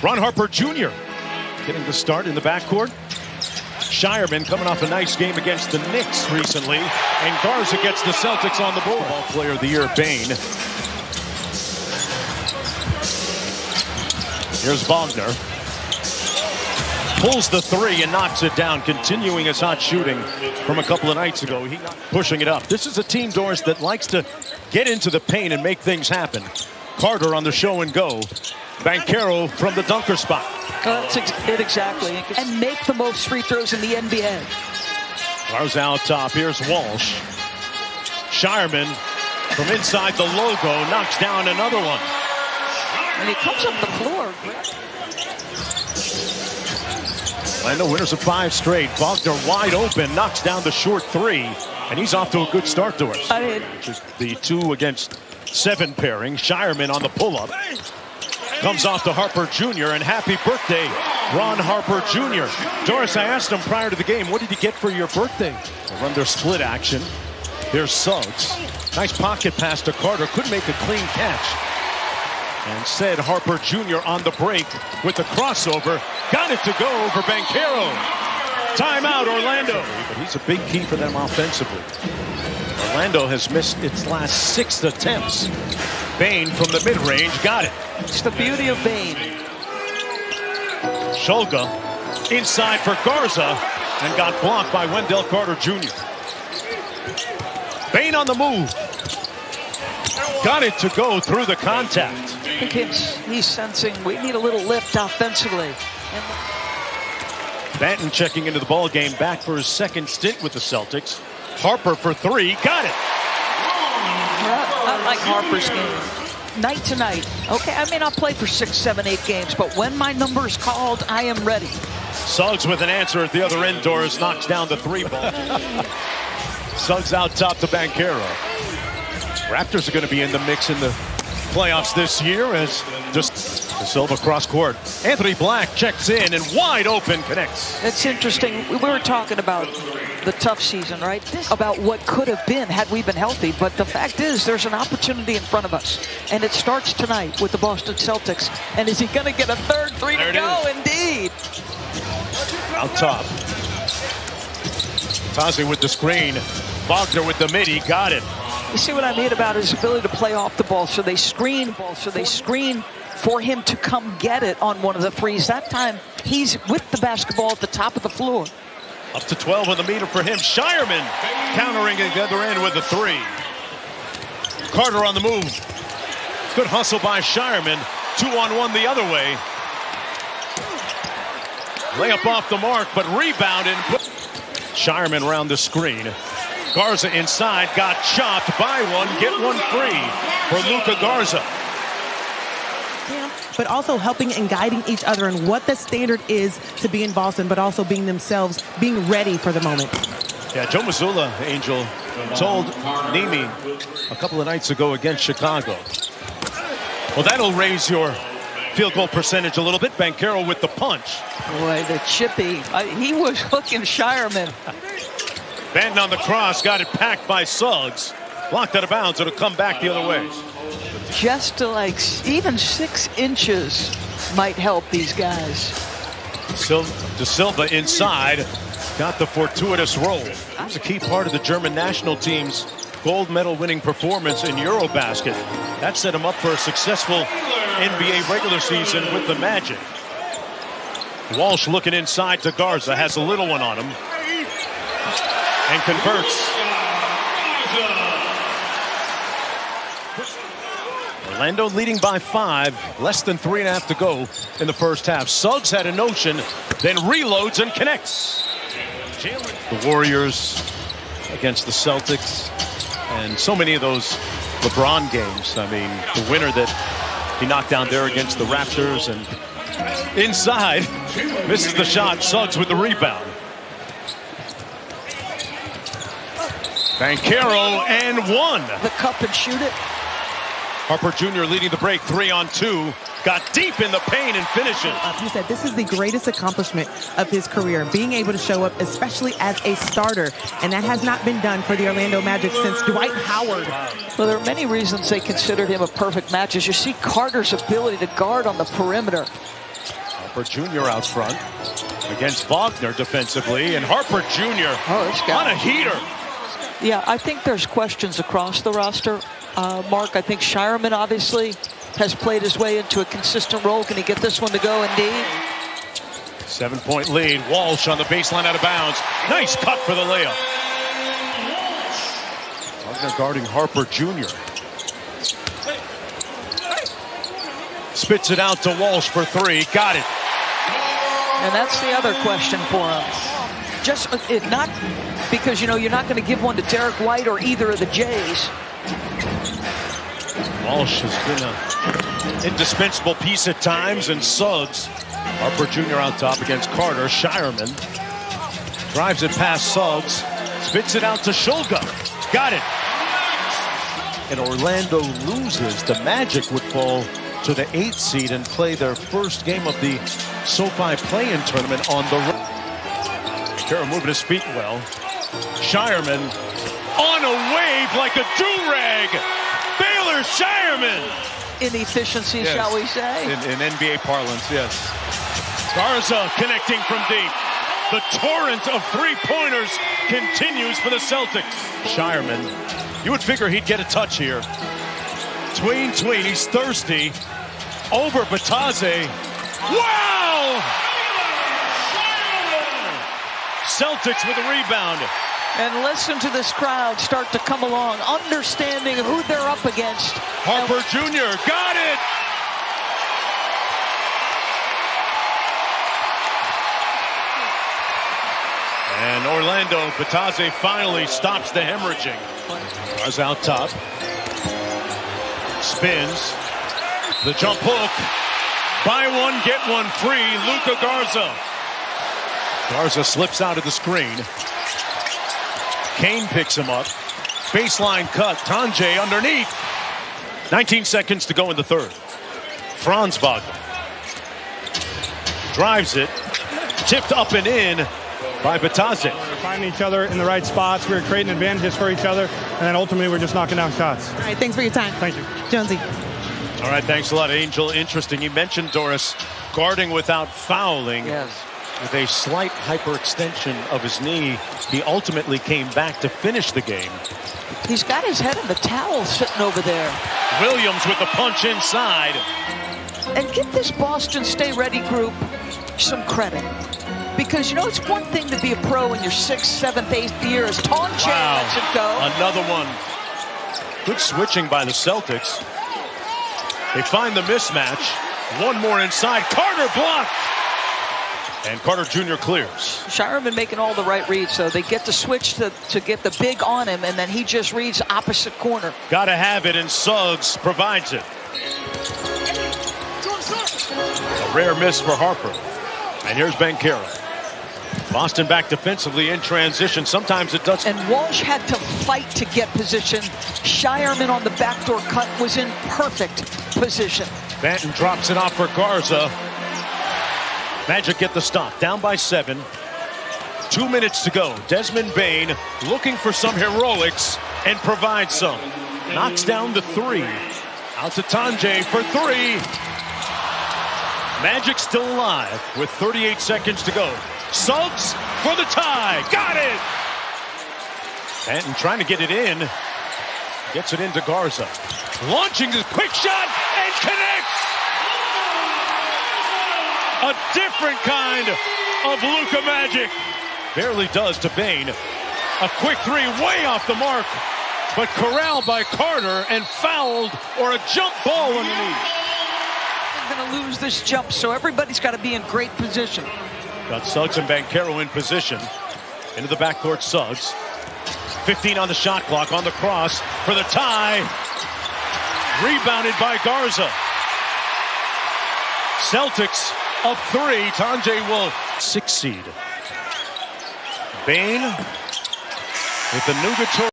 Ron Harper Jr. getting the start in the backcourt. Shireman coming off a nice game against the Knicks recently. And Garza gets the Celtics on the board. Ball player of the year, Bain. Here's Wagner. Pulls the three and knocks it down, continuing his hot shooting from a couple of nights ago. He pushing it up. This is a team, Doris, that likes to get into the paint and make things happen. Carter on the show and go. Banchero from the dunker spot. That's it exactly. And make the most free throws in the NBA. Garza out top. Here's Walsh. Shireman from inside the logo knocks down another one. And he comes up the floor. Orlando winners of 5 straight. Wagner wide open, knocks down the short three, and he's off to a good start, Doris. The 2 against 7 pairing. Shireman on the pull-up. Comes off to Harper Jr. and happy birthday, Ron Harper Jr. Doris, I asked him prior to the game, what did you get for your birthday? They run their split action. Here's Suggs. Nice pocket pass to Carter. Couldn't make a clean catch. And said Harper Jr. on the break with the crossover. Got it to go over Banchero. Timeout, Orlando. But he's a big key for them offensively. Orlando has missed its last 6 attempts. Bain from the mid-range got it. It's the beauty of Bain. Shulga inside for Garza and got blocked by Wendell Carter Jr. Bain on the move. Got it to go through the contact. I think he's sensing we need a little lift offensively. Banton checking into the ball game, back for his second stint with the Celtics. Harper for 3, got it. I like Harper's game. Night to night. Okay, I may not play for 6, 7, 8 games, but when my number is called, I am ready. Suggs with an answer at the other end. Doris knocks down the 3 ball. Suggs out top to Banchero. Raptors are going to be in the mix in the playoffs this year as just the Silva cross court. Anthony Black checks in and wide open connects. That's interesting. We were talking about the tough season, right? About what could have been had we been healthy. But the fact is there's an opportunity in front of us. And it starts tonight with the Boston Celtics. And is he going to get a third 3 to go? Indeed. Out top. Tazi with the screen. Wagner with the midi. Got it. You see what I mean about his ability to play off the ball. So they screen for him to come get it on one of the threes. That time he's with the basketball at the top of the floor. Up to 12 on the meter for him. Shireman countering at the other end with a 3. Carter on the move. Good hustle by Shireman. 2-on-1 the other way. Layup off the mark, but rebounded. Shireman around the screen. Garza inside, got chopped by one, get one free for Luka Garza. But also helping and guiding each other and what the standard is to be in Boston, but also being themselves, being ready for the moment. Yeah, Joe Mazzulla, Angel, told Nimi a couple of nights ago against Chicago. Well, that'll raise your field goal percentage a little bit. Banchero with the punch. Boy, the chippy. He was hooking Shireman. Banton on the cross, got it packed by Suggs. Blocked out of bounds, it'll come back the other way. Just to like even 6 inches might help these guys. De Silva inside, got the fortuitous roll. That was a key part of the German national team's gold medal winning performance in Eurobasket. That set him up for a successful NBA regular season with the Magic. Walsh looking inside to Garza, has a little one on him. And converts. Orlando leading by 5, less than 3.5 to go in the first half. Suggs had a notion, then reloads and connects. The Warriors against the Celtics, and so many of those LeBron games. I mean, the winner that he knocked down there against the Raptors, and inside, misses the shot. Suggs with the rebound. Banchero and 1. The cup and shoot it. Harper Jr. leading the break, 3-on-2. Got deep in the paint and finishes. He said this is the greatest accomplishment of his career, being able to show up, especially as a starter. And that has not been done for the Orlando Magic since Dwight Howard. Well, there are many reasons they considered him a perfect match. As you see Carter's ability to guard on the perimeter. Harper Jr. out front against Wagner defensively, and Harper Jr. On a heater. Yeah, I think there's questions across the roster, Mark. I think Shireman obviously has played his way into a consistent role. Can he get this one to go? Indeed. 7-point lead. Walsh on the baseline out of bounds. Nice cut for the layup. Wagner guarding Harper Jr. Spits it out to Walsh for three. Got it. And that's the other question for him. Just not because, you're not going to give one to Derek White or either of the Jays. Walsh has been an indispensable piece at times, and Suggs. Harper Jr. out top against Carter. Shireman drives it past Suggs. Spits it out to Shulga. Got it. And Orlando loses. The Magic would fall to the 8th seed and play their first game of the SoFi play-in tournament on the road. Kara moving his feet well. Shireman on a wave like a do-rag. Baylor Shireman. Inefficiency, yes, shall we say? In NBA parlance, yes. Garza connecting from deep. The torrent of three-pointers continues for the Celtics. Shireman, you would figure he'd get a touch here. Tween, he's thirsty. Over Batadze. Wow! Celtics with a rebound. And listen to this crowd start to come along, understanding who they're up against. Harper Jr. got it! And Orlando, Batadze finally stops the hemorrhaging. Garza out top. Spins. The jump hook. Buy one, get one free. Luka Garza. Garza slips out of the screen. Kane picks him up. Baseline cut. Tanjay underneath. 19 seconds to go in the third. Franz Wagner drives it. Tipped up and in by Batadze. We're finding each other in the right spots. We're creating advantages for each other. And then ultimately, we're just knocking down shots. All right, thanks for your time. Thank you. Jonesy. All right, thanks a lot, Angel. Interesting. You mentioned, Doris, guarding without fouling. Yes. With a slight hyperextension of his knee, he ultimately came back to finish the game. He's got his head in the towel sitting over there. Williams with the punch inside. And give this Boston Stay Ready group some credit. Because, it's one thing to be a pro in your 6th, 7th, 8th year as Tanjay lets it go. Another one. Good switching by the Celtics. They find the mismatch. One more inside. Carter blocked. And Carter Jr. clears. Shireman making all the right reads, so they get the switch to get the big on him, and then he just reads opposite corner. Got to have it, and Suggs provides it. A rare miss for Harper. And here's Banchero. Boston back defensively in transition. Sometimes it does. And Walsh had to fight to get position. Shireman on the backdoor cut was in perfect position. Banton drops it off for Garza. Magic get the stop. Down by 7. 2 minutes to go. Desmond Bane looking for some heroics and provides some. Knocks down to 3. Out to Tanjay for 3. Magic still alive with 38 seconds to go. Suggs for the tie. Got it! Banton trying to get it in. Gets it into Garza. Launching the quick shot and connects! A different kind of Luka magic. Barely does to Bane. A quick 3 way off the mark. But corralled by Carter and fouled, or a jump ball underneath. They're going to lose this jump, so everybody's got to be in great position. Got Suggs and Banchero in position. Into the backcourt, Suggs. 15 on the shot clock, on the cross for the tie. Rebounded by Garza. Celtics up 3. Tanjay will 6 seed. Bane with the nugatory